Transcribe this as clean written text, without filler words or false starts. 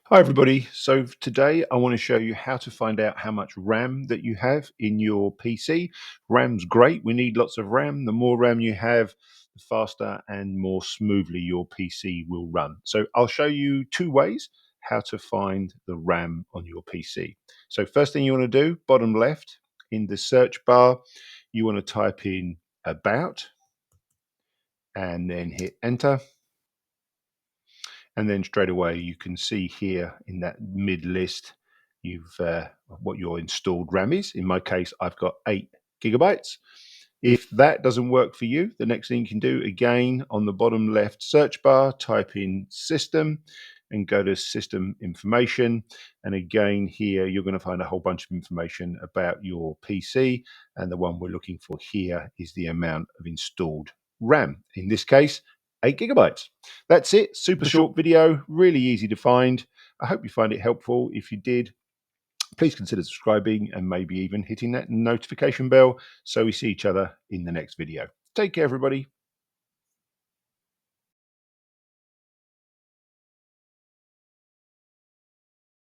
Hi everybody. So today I want to show you how to find out how much RAM that you have in your PC. RAM's great. We need lots of RAM. The more RAM you have, the faster and more smoothly your PC will run. So I'll show you two ways how to find the RAM on your PC. So first thing you want to do, bottom left in the search bar, you want to type in about and then hit enter. And then straight away you can see here in that mid list you've what your installed RAM is. In my case, I've got 8 GB. If that doesn't work for you, the next thing you can do, again on the bottom left search bar, type in system and go to system information. And again here you're going to find a whole bunch of information about your PC, and the one we're looking for here is the amount of installed RAM. In this case, 8 GB. That's it. Super short video, really easy to find. I hope you find it helpful. If you did, please consider subscribing and maybe even hitting that notification bell so we see each other in the next video. Take care, everybody.